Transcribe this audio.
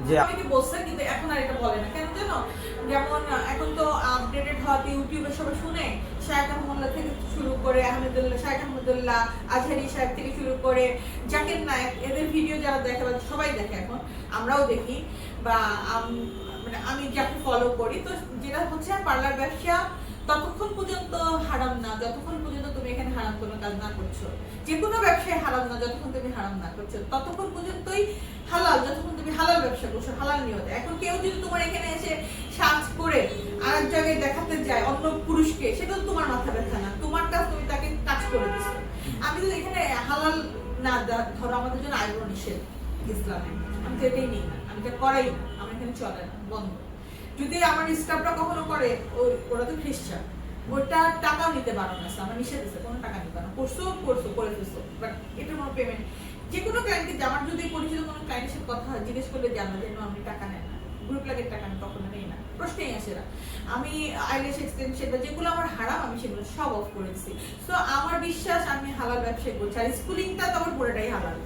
যে অনেকে বলছে কিন্তু এখন আর এটা বলে না কেন জানো, যেমন এখন তো আপডেটেড হওয়াতে ইউটিউবে সবাই শুনে শায়েখ আহমদুল্লাহ থেকে শুরু করে আহমেদুল্লাহ, শায়েখ আহমদুল্লাহ, আজহারি সাহেব থেকে শুরু করে জাকির নায়েক, এদের ভিডিও যারা দেখে বা সবাই দেখে এখন, আমরাও দেখি বা মানে আমি যাকে ফলো করি, তো যেটা হচ্ছে পার্লার ব্যবসা ততক্ষণ পর্যন্ত হারাম না যতক্ষণ পর্যন্ত তুমি এখানে হারাম কোনো কাজ না করছো। যে কোনো ব্যবসায় হারাম না যতক্ষণ তুমি হারাম না করছো, ততক্ষণ পর্যন্তই হালাল যতক্ষণ তুমি হালাল ব্যবসা করছো হালাল নিয়তে। এখন কেউ যদি তোমার এখানে এসে সাজ করে আর এক জায়গায় দেখাতে যায় অন্য পুরুষকে, সেটা তো তোমার মাথা ব্যথা না, তোমার কাজ তুমি তাকে কাজ করে দিচ্ছো। আমি যদি এখানে হালাল না, ধরো আমাদের জন্য আইব্রো নিষেধ ইসলামে, আমি তো এটাই নিই না, আমি এটা করাই না, আমার এখানে চলে না, বন্ধ। যদি আমার স্টাফরা কখনো করে, ওরা তো খ্রিস্টান, ওটা টাকাও নিতে পারো না, আমার নিষেধ আছে, কোনো টাকা নিতে পারো, করছো করে ফেলছো, বাট এটার কোনো পেমেন্ট। যে কোনো ক্লায়েন্টকে, আমার যদি পরিচিত কোনো ক্লায়েন্টের সাথে কথা হয়, জিজ্ঞেস করলে জানা যেন আমি টাকা নেয় না, গ্রুপ লাগের টাকা আমি কখনো নেই না, প্রশ্নেই আসে না। আমি আইল্যাশ এক্সটেনশন বা যেগুলো আমার হারাম আমি সেগুলো সব অফ করে দিচ্ছি। সো আমার বিশ্বাস আমি হালাল ব্যবসায় করছি, আর স্কুলিংটা তো আমার পুরোটাই হালাল।